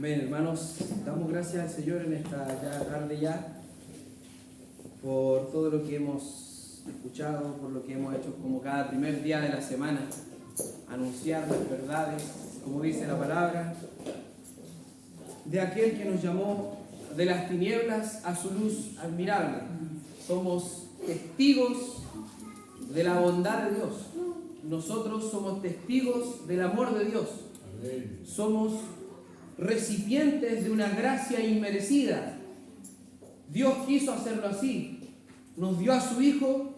Amén, hermanos, damos gracias al Señor en esta tarde ya por todo lo que hemos escuchado, por lo que hemos hecho como cada primer día de la semana, anunciar las verdades, como dice la palabra, de aquel que nos llamó de las tinieblas a su luz admirable. Somos testigos de la bondad de Dios. Nosotros somos testigos del amor de Dios. Somos recipientes de una gracia inmerecida. Dios quiso hacerlo así. Nos dio a su Hijo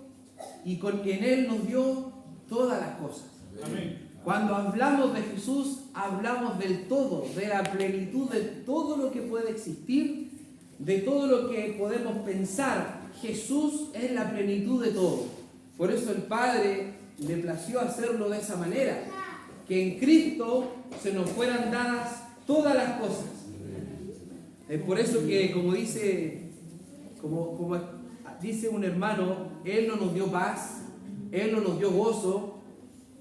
y en Él nos dio todas las cosas. Amén. Cuando hablamos de Jesús, hablamos del todo, de la plenitud de todo lo que puede existir, de todo lo que podemos pensar. Jesús es la plenitud de todo. Por eso el Padre le plació hacerlo de esa manera, que en Cristo se nos fueran dadas todas las cosas. Es por eso que, como dice un hermano, Él no nos dio paz, Él no nos dio gozo,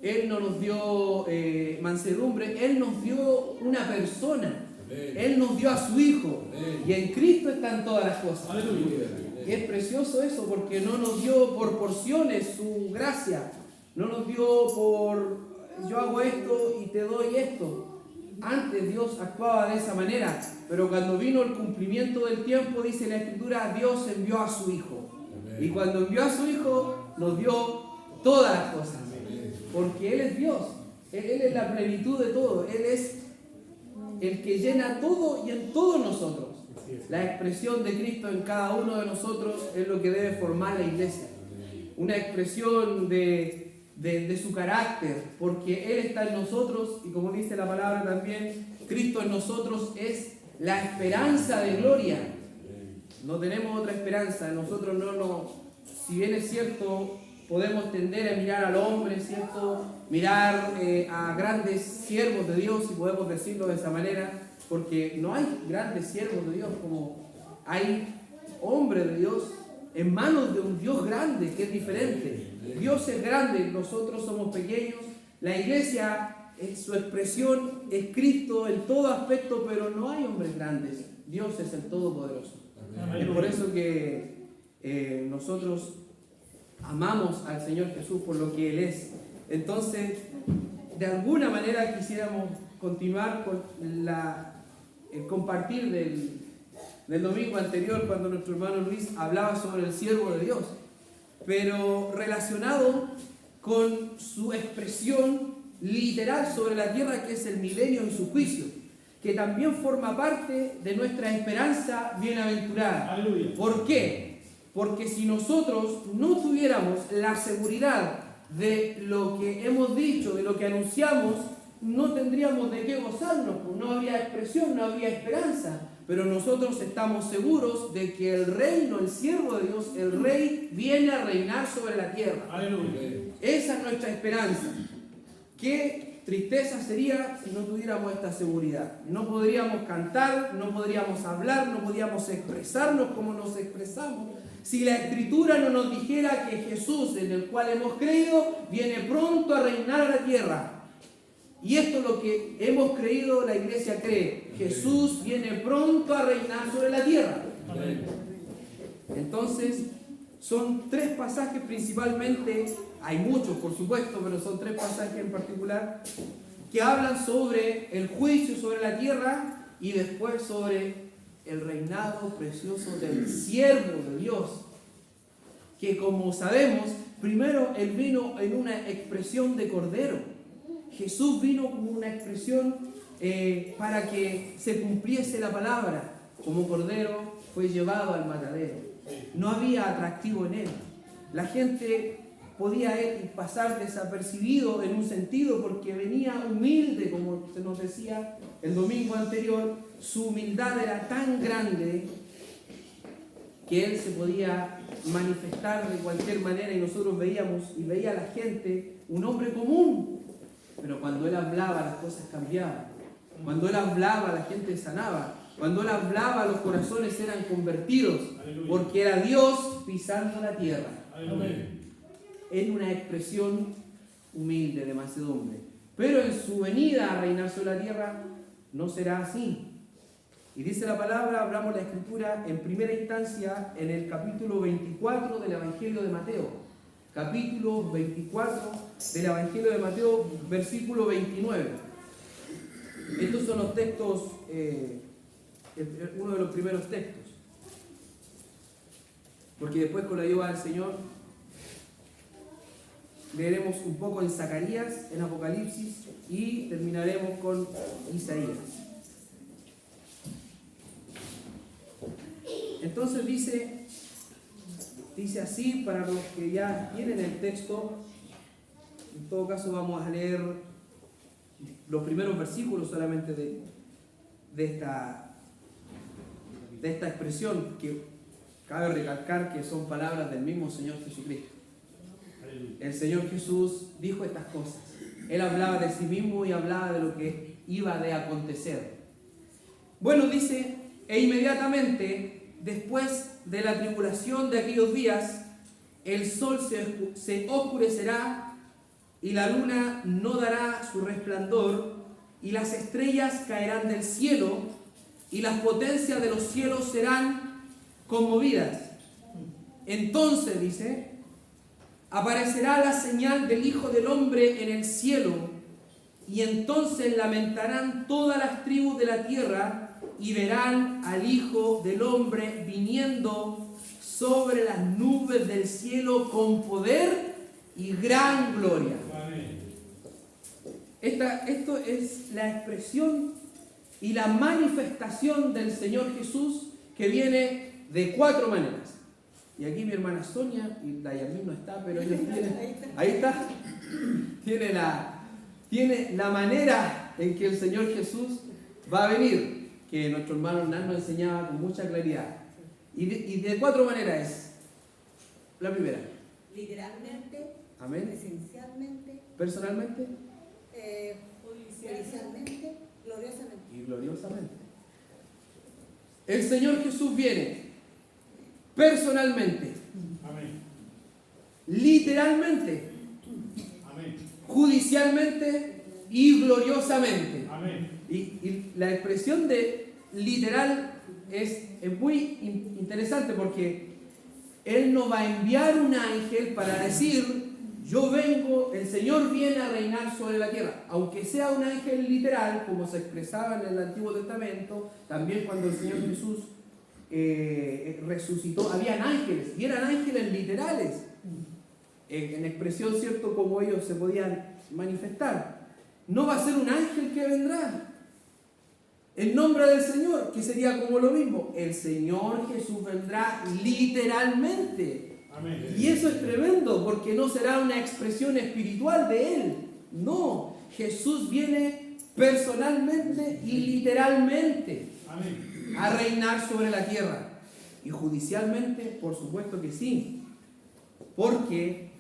Él no nos dio mansedumbre, Él nos dio una persona, Él nos dio a su Hijo, y en Cristo están todas las cosas. Aleluya. Y es precioso eso, porque no nos dio por porciones su gracia, no nos dio por yo hago esto y te doy esto. Antes Dios actuaba de esa manera, pero cuando vino el cumplimiento del tiempo, dice la Escritura, Dios envió a su Hijo. Y cuando envió a su Hijo, nos dio todas las cosas. Porque Él es Dios, Él es la plenitud de todo, Él es el que llena todo y en todos nosotros. La expresión de Cristo en cada uno de nosotros es lo que debe formar la iglesia. Una expresión de su carácter, porque Él está en nosotros y como dice la palabra también, Cristo en nosotros es la esperanza de gloria. No tenemos otra esperanza, nosotros si bien es cierto, podemos tender a mirar al hombre, ¿cierto? Mirar a grandes siervos de Dios, si podemos decirlo de esa manera, porque no hay grandes siervos de Dios como hay hombres de Dios en manos de un Dios grande, que es diferente. Dios es grande, nosotros somos pequeños. La iglesia, su expresión es Cristo en todo aspecto, pero no hay hombres grandes. Dios es el Todopoderoso. Es por eso que nosotros amamos al Señor Jesús por lo que Él es. Entonces, de alguna manera quisiéramos continuar con el compartir del domingo anterior, cuando nuestro hermano Luis hablaba sobre el siervo de Dios, pero relacionado con su expresión literal sobre la tierra, que es el milenio y su juicio, que también forma parte de nuestra esperanza bienaventurada. Aleluya. ¿Por qué? Porque si nosotros no tuviéramos la seguridad de lo que hemos dicho, de lo que anunciamos, no tendríamos de qué gozarnos, pues no habría expresión, no habría esperanza. Pero nosotros estamos seguros de que el reino, el siervo de Dios, el rey, viene a reinar sobre la tierra. Aleluya. Esa es nuestra esperanza. Qué tristeza sería si no tuviéramos esta seguridad. No podríamos cantar, no podríamos hablar, no podríamos expresarnos como nos expresamos, si la Escritura no nos dijera que Jesús, en el cual hemos creído, viene pronto a reinar a la tierra. Y esto es lo que hemos creído, la iglesia cree. Jesús viene pronto a reinar sobre la tierra. Entonces, son tres pasajes principalmente, hay muchos por supuesto, pero son tres pasajes en particular, que hablan sobre el juicio sobre la tierra y después sobre el reinado precioso del siervo de Dios. Que como sabemos, primero Él vino en una expresión de cordero. Jesús vino como una expresión para que se cumpliese la palabra. Como cordero fue llevado al matadero. No había atractivo en Él. La gente podía pasar desapercibido en un sentido porque venía humilde, como se nos decía el domingo anterior. Su humildad era tan grande que Él se podía manifestar de cualquier manera y nosotros veía a la gente un hombre común. Pero cuando Él hablaba, las cosas cambiaban. Cuando Él hablaba, la gente sanaba. Cuando Él hablaba, los corazones eran convertidos. Aleluya. Porque era Dios pisando la tierra. Aleluya. En una expresión humilde de mansedumbre. Pero en su venida a reinar sobre la tierra, no será así. Y dice la palabra, abramos la escritura en primera instancia en el capítulo 24 del Evangelio de Mateo. Capítulo 24 del Evangelio de Mateo, versículo 29. Estos son los textos, uno de los primeros textos. Porque después, con la ayuda del Señor, leeremos un poco en Zacarías, en Apocalipsis, y terminaremos con Isaías. Entonces dice así, para los que ya tienen el texto, en todo caso vamos a leer los primeros versículos solamente de esta expresión, que cabe recalcar que son palabras del mismo Señor Jesucristo. El Señor Jesús dijo estas cosas. Él hablaba de sí mismo y hablaba de lo que iba de acontecer. Bueno, dice, e inmediatamente después de la tribulación de aquellos días, el sol se oscurecerá y la luna no dará su resplandor y las estrellas caerán del cielo y las potencias de los cielos serán conmovidas. Entonces, dice, aparecerá la señal del Hijo del Hombre en el cielo y entonces lamentarán todas las tribus de la tierra y verán al Hijo del Hombre viniendo sobre las nubes del cielo con poder y gran gloria. Esto es la expresión y la manifestación del Señor Jesús, que viene de 4 maneras. Y aquí mi hermana Sonia, y Dayamín no está, pero ellos tienen, ahí está, tiene la manera en que el Señor Jesús va a venir, que nuestro hermano Hernán nos enseñaba con mucha claridad. Y de 4 maneras es. La primera. Literalmente. Amén. Presencialmente. Personalmente. Judicialmente. Gloriosamente. Y gloriosamente. El Señor Jesús viene personalmente. Amén. Literalmente. Amén. Judicialmente y gloriosamente. Amén. Y la expresión de literal es muy interesante, porque Él no va a enviar un ángel para decir, yo vengo, el Señor viene a reinar sobre la tierra. Aunque sea un ángel literal, como se expresaba en el Antiguo Testamento, también cuando el Señor Jesús resucitó, habían ángeles, y eran ángeles literales, en expresión, ¿cierto?, como ellos se podían manifestar. No va a ser un ángel que vendrá en nombre del Señor, que sería como lo mismo. El Señor Jesús vendrá literalmente. Amén. Y eso es tremendo, porque no será una expresión espiritual de Él. No, Jesús viene personalmente y literalmente. Amén. A reinar sobre la tierra. Y judicialmente, por supuesto que sí, porque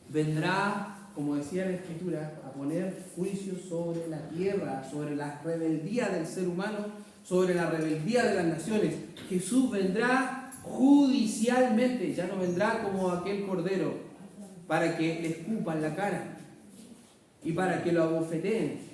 vendrá, como decía la Escritura, a poner juicio sobre la tierra, sobre la rebeldía del ser humano, sobre la rebeldía de las naciones. Jesús vendrá judicialmente, ya no vendrá como aquel cordero para que le escupan la cara y para que lo abofeteen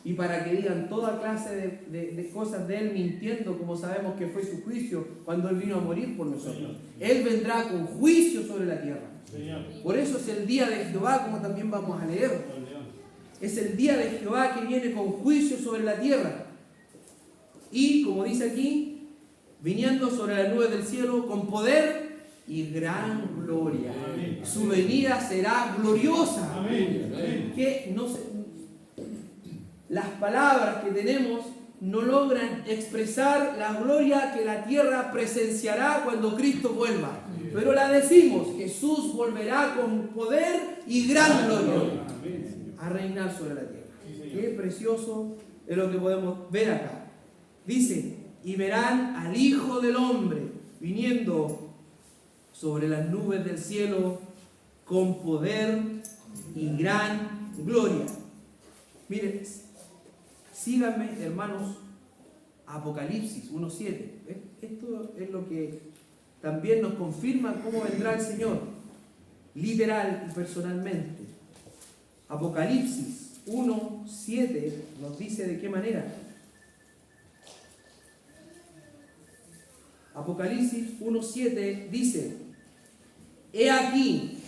y para que digan toda clase de cosas de Él, mintiendo, como sabemos que fue su juicio cuando Él vino a morir por nosotros. Señor. Él vendrá con juicio sobre la tierra. Señor. Por eso es el día de Jehová, como también vamos a leer. Es el día de Jehová que viene con juicio sobre la tierra. Y, como dice aquí, viniendo sobre las nubes del cielo con poder y gran gloria. Amén. Su venida será gloriosa. Amén. Que no se, las palabras que tenemos no logran expresar la gloria que la tierra presenciará cuando Cristo vuelva. Pero la decimos, Jesús volverá con poder y gran gloria a reinar sobre la tierra. Qué precioso es lo que podemos ver acá. Dice, y verán al Hijo del Hombre viniendo sobre las nubes del cielo con poder y gran gloria. Miren, síganme, hermanos, Apocalipsis 1:7. Esto es lo que también nos confirma cómo vendrá el Señor, literal y personalmente. Apocalipsis 1:7 nos dice de qué manera. Apocalipsis 1:7 dice, he aquí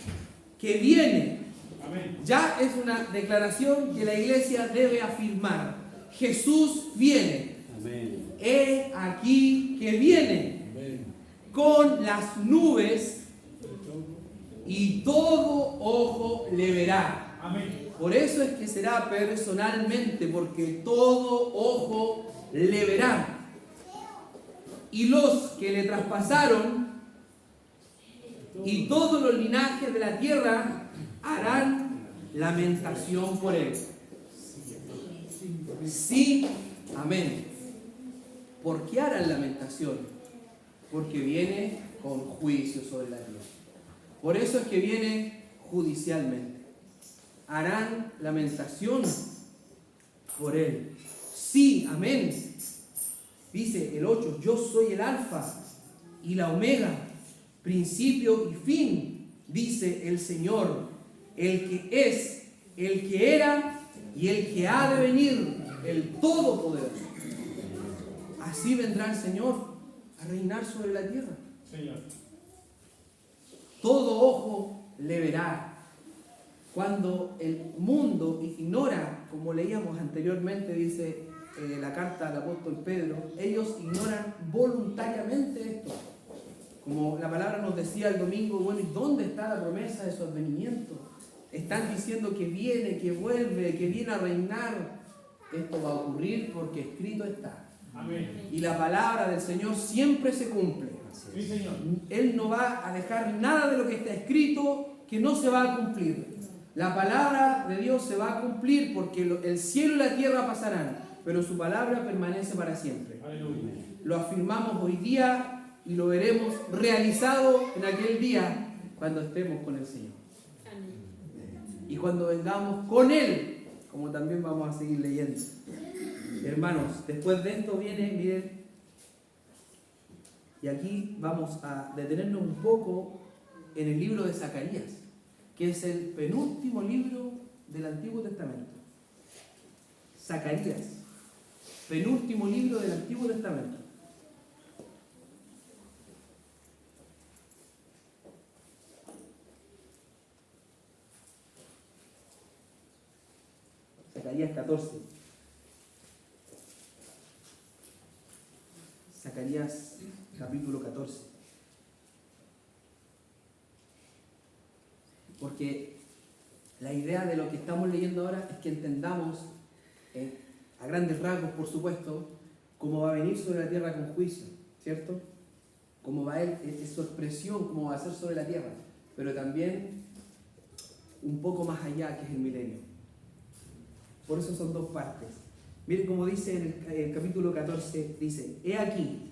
que viene. Amén. Ya es una declaración que la iglesia debe afirmar. Jesús viene. Amén. He aquí que viene con las nubes y todo ojo le verá. Amén. Por eso es que será personalmente, porque todo ojo le verá. Y los que le traspasaron y todos los linajes de la tierra harán lamentación por él. Sí, amén. ¿Por qué harán lamentación? Porque viene con juicio sobre la tierra. Por eso es que viene judicialmente. Harán lamentación por él. Sí, amén. Dice el 8, yo soy el alfa y la omega, principio y fin, dice el Señor, el que es, el que era y el que ha de venir, el Todopoderoso. Así vendrá el Señor a reinar sobre la tierra. Señor. Todo ojo le verá. Cuando el mundo ignora, como leíamos anteriormente, dice la carta del apóstol Pedro, ellos ignoran voluntariamente esto. Como la palabra nos decía el domingo, bueno, ¿y dónde está la promesa de su advenimiento? Están diciendo que viene, que vuelve, que viene a reinar. Esto va a ocurrir porque escrito está. Amén. Y la palabra del Señor siempre se cumple. Sí, Señor. Él no va a dejar nada de lo que está escrito que no se va a cumplir. La palabra de Dios se va a cumplir porque el cielo y la tierra pasarán, pero su palabra permanece para siempre. Aleluya. Lo afirmamos hoy día y lo veremos realizado en aquel día cuando estemos con el Señor. Y cuando vengamos con Él, como también vamos a seguir leyendo. Hermanos, después de esto viene, miren, y aquí vamos a detenernos un poco en el libro de Zacarías, que es el penúltimo libro del Antiguo Testamento. Zacarías, penúltimo libro del Antiguo Testamento. Zacarías 14. Zacarías capítulo 14. Porque la idea de lo que estamos leyendo ahora es que entendamos, a grandes rasgos por supuesto, cómo va a venir sobre la tierra con juicio, ¿cierto? Cómo va a ir, es su expresión, cómo va a ser sobre la tierra, pero también un poco más allá, que es el milenio. Por eso son dos partes. Miren cómo dice en el capítulo 14, dice, he aquí,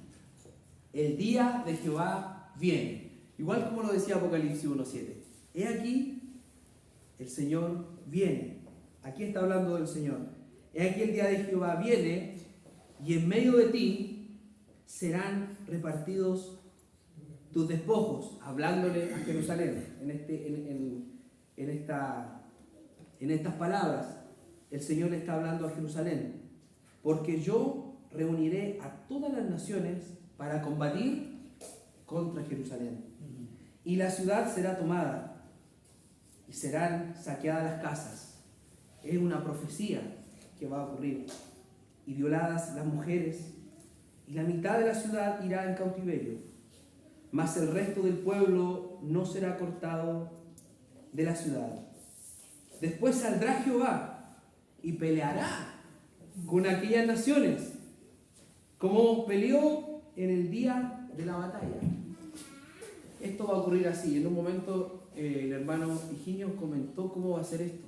el día de Jehová viene. Igual como lo decía Apocalipsis 1:7. He aquí, el Señor viene. Aquí está hablando del Señor. He aquí el día de Jehová viene, y en medio de ti serán repartidos tus despojos, hablándole a Jerusalén. En estas palabras, el Señor le está hablando a Jerusalén. Porque yo reuniré a todas las naciones para combatir contra Jerusalén. Y la ciudad será tomada y serán saqueadas las casas. Es una profecía que va a ocurrir. Y violadas las mujeres, y la mitad de la ciudad irá en cautiverio. Mas el resto del pueblo no será cortado de la ciudad. Después saldrá Jehová y peleará con aquellas naciones, como peleó en el día de la batalla. Esto va a ocurrir así. En un momento el hermano Higinio comentó cómo va a ser esto.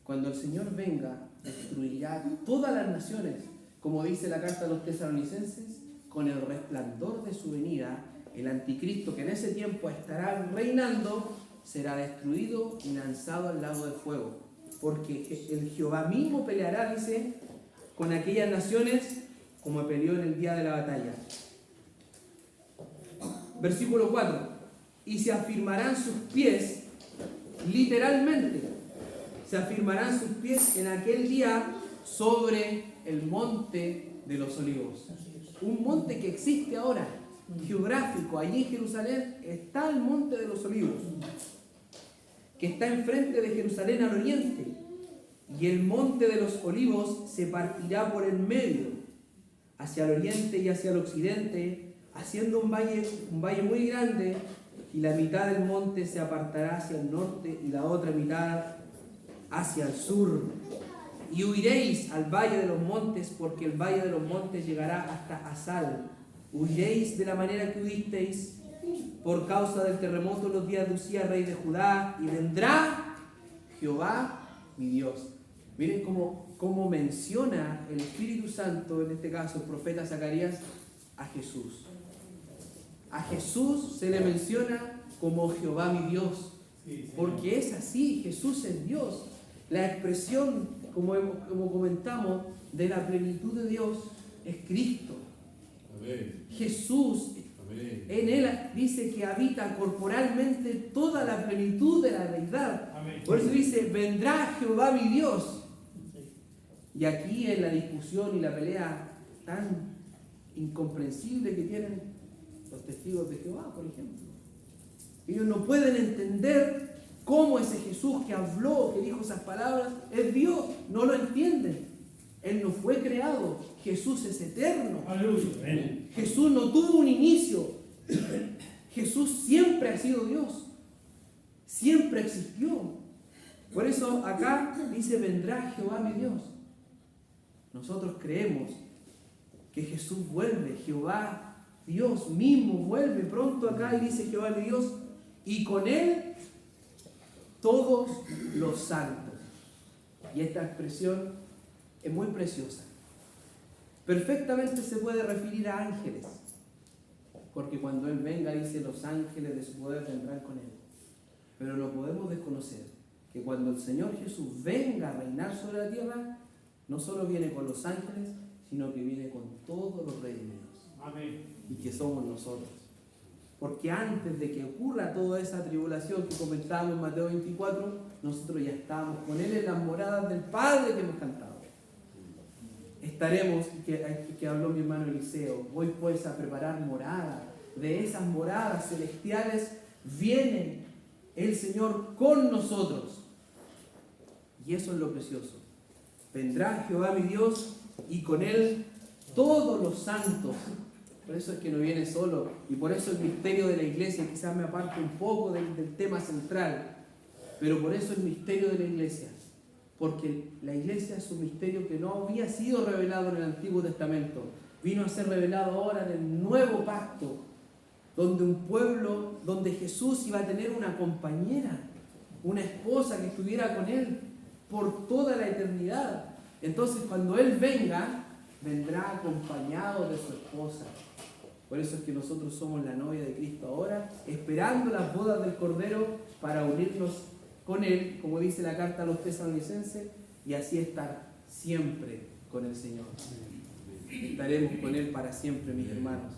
Cuando el Señor venga, destruirá todas las naciones, como dice la carta a los tesalonicenses, con el resplandor de su venida. El anticristo, que en ese tiempo estará reinando, será destruido y lanzado al lago de fuego. Porque el Jehová mismo peleará, dice, con aquellas naciones como peleó en el día de la batalla. Versículo 4. Y se afirmarán sus pies, literalmente, se afirmarán sus pies en aquel día sobre el monte de los olivos. Un monte que existe ahora, geográfico. Allí en Jerusalén está el Monte de los Olivos, que está enfrente de Jerusalén al oriente. Y el Monte de los Olivos se partirá por el medio, hacia el oriente y hacia el occidente, haciendo un valle muy grande, y la mitad del monte se apartará hacia el norte y la otra mitad hacia el sur. Y huiréis al valle de los montes, porque el valle de los montes llegará hasta Asal. Huiréis de la manera que huisteis por causa del terremoto en los días de Usías, rey de Judá, y vendrá Jehová mi Dios. Miren cómo menciona el Espíritu Santo, en este caso el profeta Zacarías, a Jesús. A Jesús se le menciona como Jehová mi Dios, porque es así, Jesús es Dios. La expresión, como comentamos, de la plenitud de Dios es Cristo. Amén. Jesús, Amén. en Él dice que habita corporalmente toda la plenitud de la deidad. Amén. Por eso dice, vendrá Jehová mi Dios. Y aquí en la discusión y la pelea tan incomprensible que tienen los testigos de Jehová, por ejemplo. Ellos no pueden entender cómo ese Jesús que habló, que dijo esas palabras, es Dios. No lo entienden. Él no fue creado. Jesús es eterno. Aleluya. Amén. Jesús no tuvo un inicio. Jesús siempre ha sido Dios. Siempre existió. Por eso acá dice, vendrá Jehová mi Dios. Nosotros creemos que Jesús vuelve, Jehová Dios mismo vuelve pronto acá y dice Jehová mi Dios, y con Él todos los santos. Y esta expresión es muy preciosa. Perfectamente se puede referir a ángeles, porque cuando Él venga dice los ángeles de su poder vendrán con Él. Pero no podemos desconocer que cuando el Señor Jesús venga a reinar sobre la tierra, no solo viene con los ángeles, sino que viene con todos los redimidos. Amén. Y que somos nosotros. Porque antes de que ocurra toda esa tribulación que comentábamos en Mateo 24, nosotros ya estamos con Él en las moradas del Padre que hemos cantado. Estaremos, que habló mi hermano Eliseo, voy pues a preparar morada. De esas moradas celestiales viene el Señor con nosotros. Y eso es lo precioso. Vendrá Jehová mi Dios y con Él todos los santos. Por eso es que no viene solo. Y por eso el misterio de la iglesia, quizás me aparte un poco del tema central, pero por eso el misterio de la iglesia. Porque la iglesia es un misterio que no había sido revelado en el Antiguo Testamento. Vino a ser revelado ahora en el Nuevo Pacto, donde un pueblo, donde Jesús iba a tener una compañera, una esposa que estuviera con Él por toda la eternidad. Entonces cuando Él venga, vendrá acompañado de su esposa. Por eso es que nosotros somos la novia de Cristo ahora, esperando las bodas del Cordero para unirnos con Él, como dice la carta a los tesalonicenses, y así estar siempre con el Señor. Estaremos con Él para siempre, mis hermanos.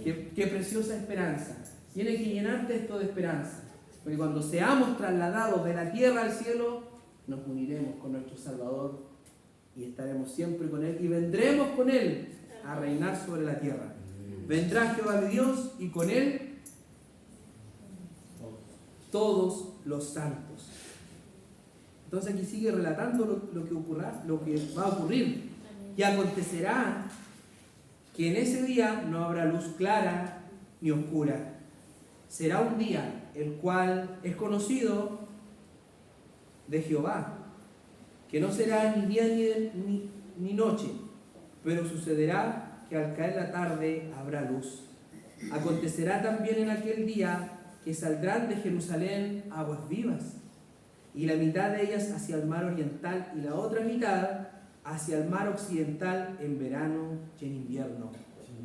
Qué preciosa esperanza. Tiene que llenarte esto de esperanza. Porque cuando seamos trasladados de la tierra al cielo, nos uniremos con nuestro Salvador y estaremos siempre con Él y vendremos con Él a reinar sobre la tierra. Vendrá Jehová mi Dios y con Él todos los santos. Entonces aquí sigue relatando lo que va a ocurrir. Y acontecerá que en ese día no habrá luz clara ni oscura. Será un día el cual es conocido de Jehová, que no será ni día ni noche, pero sucederá que al caer la tarde habrá luz. Acontecerá también en aquel día que saldrán de Jerusalén aguas vivas, y la mitad de ellas hacia el mar oriental y la otra mitad hacia el mar occidental en verano y en invierno.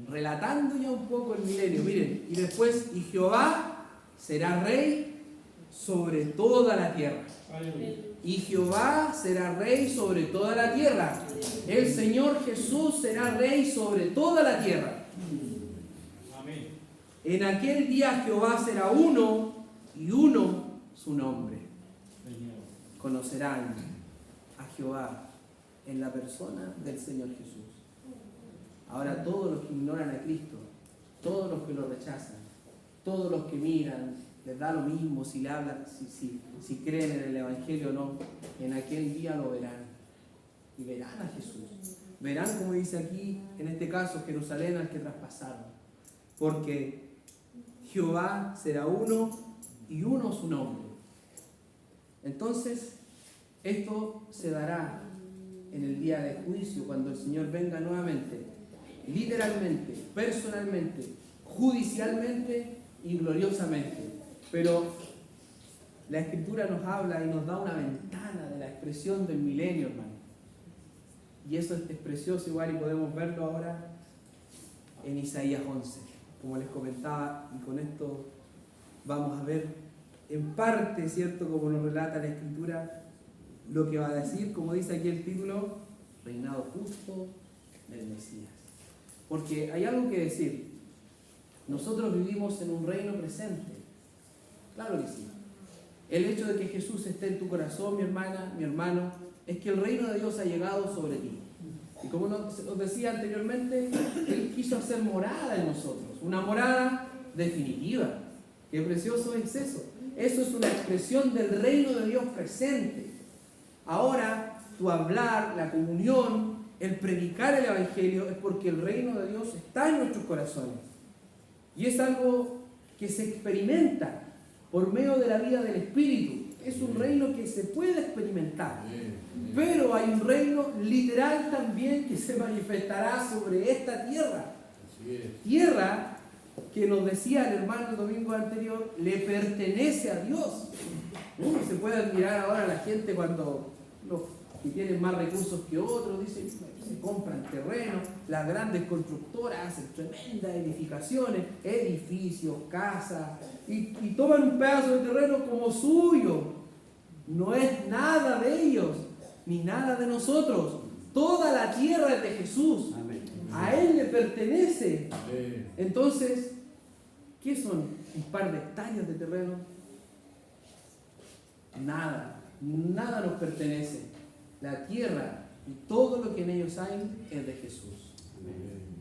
Relatando ya un poco el milenio, miren, y después, y Jehová será rey sobre toda la tierra. Y Jehová será rey sobre toda la tierra. El Señor Jesús será rey sobre toda la tierra. Amén. En aquel día Jehová será uno y uno su nombre. Conocerán a Jehová en la persona del Señor Jesús. Ahora todos los que ignoran a Cristo todos los que lo rechazan, todos los que miran, les da lo mismo si le hablan, si creen en el Evangelio o no, en aquel día lo verán. Y verán a Jesús. Verán, como dice aquí, en este caso, Jerusalén al que traspasaron. Porque Jehová será uno y uno su nombre. Entonces, esto se dará en el día de juicio, cuando el Señor venga nuevamente, literalmente, personalmente, judicialmente y gloriosamente. Pero la Escritura nos habla y nos da una ventana de la expresión del milenio, hermano. Y eso es precioso igual, y podemos verlo ahora en Isaías 11, como les comentaba, y con esto vamos a ver en parte, ¿cierto?, como nos relata la Escritura, lo que va a decir, como dice aquí el título, reinado justo del Mesías. Porque hay algo que decir. Nosotros vivimos en un reino presente. Claro que sí. El hecho de que Jesús esté en tu corazón, mi hermana, mi hermano, es que el reino de Dios ha llegado sobre ti. Y como os decía anteriormente, Él quiso hacer morada en nosotros. Una morada definitiva. Qué precioso es eso. Eso es una expresión del reino de Dios presente. Ahora, tu hablar, la comunión, el predicar el Evangelio es porque el reino de Dios está en nuestros corazones. Y es algo que se experimenta por medio de la vida del Espíritu. Es un reino que se puede experimentar. Pero hay un reino literal también que se manifestará sobre esta tierra. Tierra que nos decía el hermano el domingo anterior, le pertenece a Dios. Se puede admirar ahora a la gente cuando los que tienen más recursos que otros, dicen, se compran terrenos, las grandes constructoras hacen tremendas edificaciones, edificios, casas, y toman un pedazo de terreno como suyo. No es nada de ellos, ni nada de nosotros. Toda la tierra es de Jesús. A Él le pertenece. Entonces, ¿qué son un par de hectáreas de terreno? Nada nos pertenece. La tierra y todo lo que en ellos hay es de Jesús.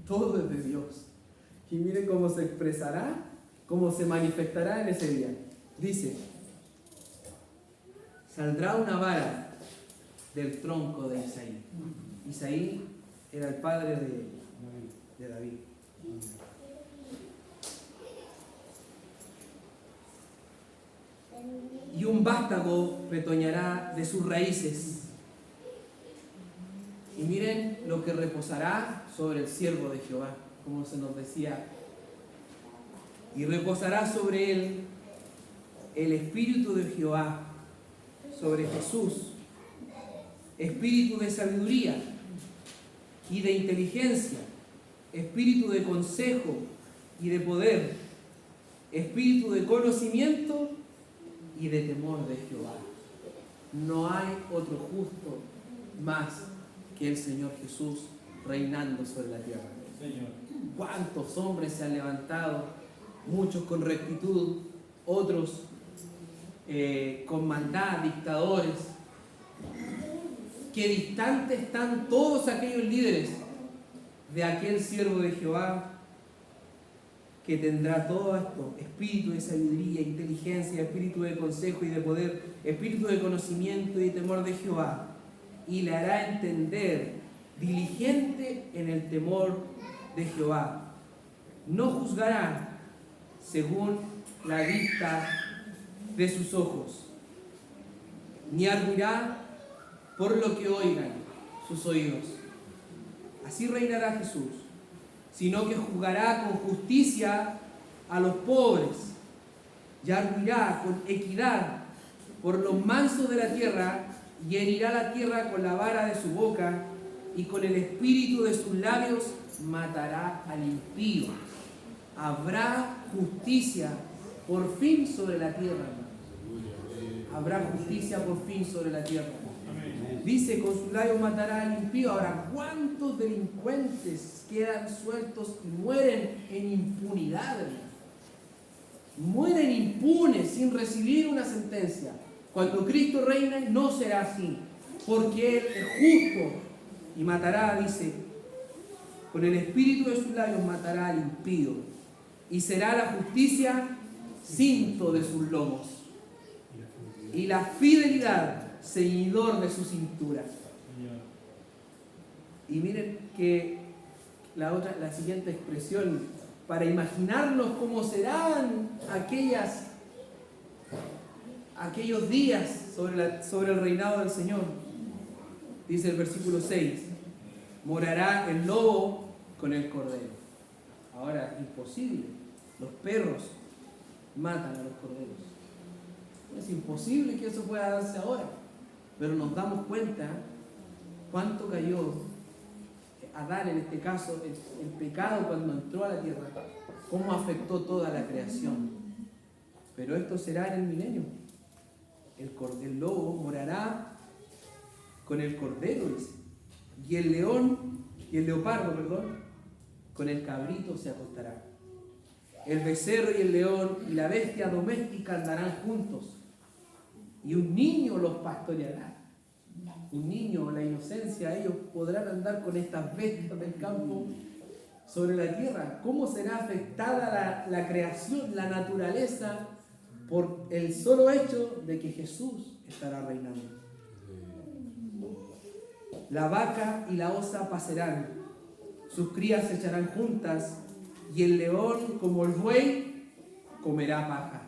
Todo es de Dios. Y miren cómo se expresará, cómo se manifestará en ese día. Dice, saldrá una vara del tronco de Isaí. Isaí era el padre de David. Y un vástago retoñará de sus raíces. Y miren lo que reposará sobre el siervo de Jehová, como se nos decía. Y reposará sobre él el espíritu de Jehová, sobre Jesús, espíritu de sabiduría y de inteligencia, espíritu de consejo y de poder, espíritu de conocimiento y de temor de Jehová. No hay otro justo más que el Señor Jesús reinando sobre la tierra. Señor. ¿Cuántos hombres se han levantado? Muchos con rectitud, otros con maldad, dictadores. Qué distantes están todos aquellos líderes de aquel siervo de Jehová que tendrá todo esto: espíritu de sabiduría, inteligencia, espíritu de consejo y de poder, espíritu de conocimiento y de temor de Jehová, y le hará entender, diligente en el temor de Jehová. No juzgará según la vista de sus ojos, ni arguirá por lo que oigan sus oídos. Así reinará Jesús, sino que juzgará con justicia a los pobres, y arguirá con equidad por los mansos de la tierra, y herirá la tierra con la vara de su boca, y con el espíritu de sus labios matará al impío. Habrá justicia por fin sobre la tierra, hermanos. Habrá justicia por fin sobre la tierra. Dice, con sus labios matará al impío. Ahora, ¿cuántos delincuentes quedan sueltos y mueren en impunidad, hermanos? Mueren impunes sin recibir una sentencia. Cuando Cristo reine no será así, porque Él es justo y matará, dice, con el espíritu de sus labios matará al impío. y será la justicia cinto de sus lomos, y la fidelidad ceñidor de su cintura. Y miren que la siguiente expresión, para imaginarnos cómo serán aquellos días sobre el reinado del Señor. Dice el versículo 6, morará el lobo con el cordero. Ahora, imposible, los perros matan a los corderos. Es imposible que eso pueda darse ahora, pero nos damos cuenta cuánto cayó Adán, en este caso, el pecado cuando entró a la tierra, cómo afectó toda la creación. Pero esto será en el milenio. El lobo morará con el cordero, dice, y el leopardo, con el cabrito se acostará. El becerro y el león y la bestia doméstica andarán juntos, y un niño los pastoreará. Un niño, la inocencia, ellos podrán andar con estas bestias del campo sobre la tierra. ¿Cómo será afectada la creación, la naturaleza, por el solo hecho de que Jesús estará reinando? La vaca y la osa pasarán, sus crías se echarán juntas, y el león, como el buey, comerá paja.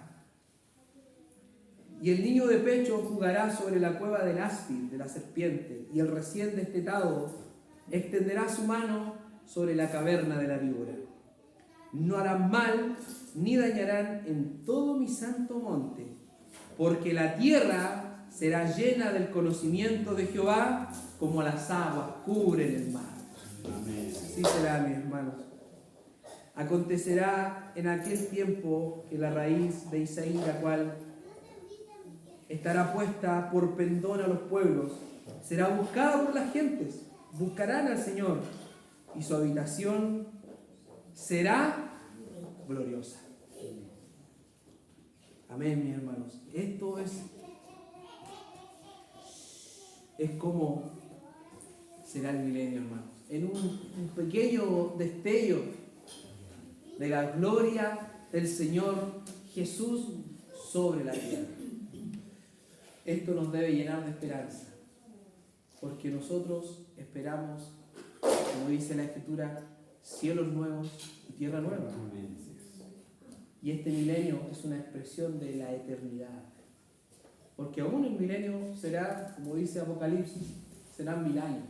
Y el niño de pecho jugará sobre la cueva del áspid, de la serpiente, y el recién destetado extenderá su mano sobre la caverna de la víbora. No harán mal ni dañarán en todo mi santo monte, porque la tierra será llena del conocimiento de Jehová, como las aguas cubren el mar. Así será, mis hermanos. Acontecerá en aquel tiempo que la raíz de Isaí, la cual estará puesta por pendón a los pueblos, será buscada por las gentes, buscarán al Señor, y su habitación será gloriosa. Amén, mis hermanos. Esto es como será el milenio, hermanos. En un pequeño destello de la gloria del Señor Jesús sobre la tierra. Esto nos debe llenar de esperanza, porque nosotros esperamos, como dice la Escritura, cielos nuevos y tierra nueva. Y este milenio es una expresión de la eternidad, porque aún el milenio será, como dice Apocalipsis, serán 1000 años,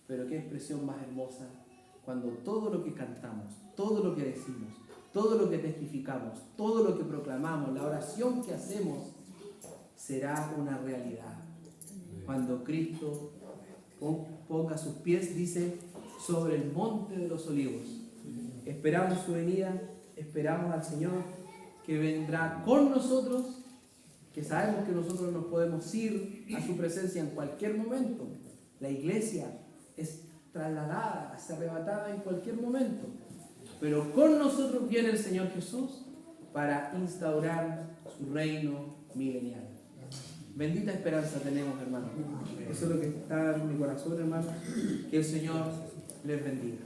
pero qué expresión más hermosa cuando todo lo que cantamos, todo lo que decimos, todo lo que testificamos, todo lo que proclamamos, la oración que hacemos, será una realidad. Cuando Cristo ponga sus pies, dice, sobre el monte de los olivos. Esperamos su venida, esperamos al Señor que vendrá con nosotros, que sabemos que nosotros nos podemos ir a su presencia en cualquier momento. La iglesia es trasladada, es arrebatada en cualquier momento. Pero con nosotros viene el Señor Jesús para instaurar su reino milenial. Bendita esperanza tenemos, hermanos. Eso es lo que está en mi corazón, hermanos. Que el Señor les bendiga.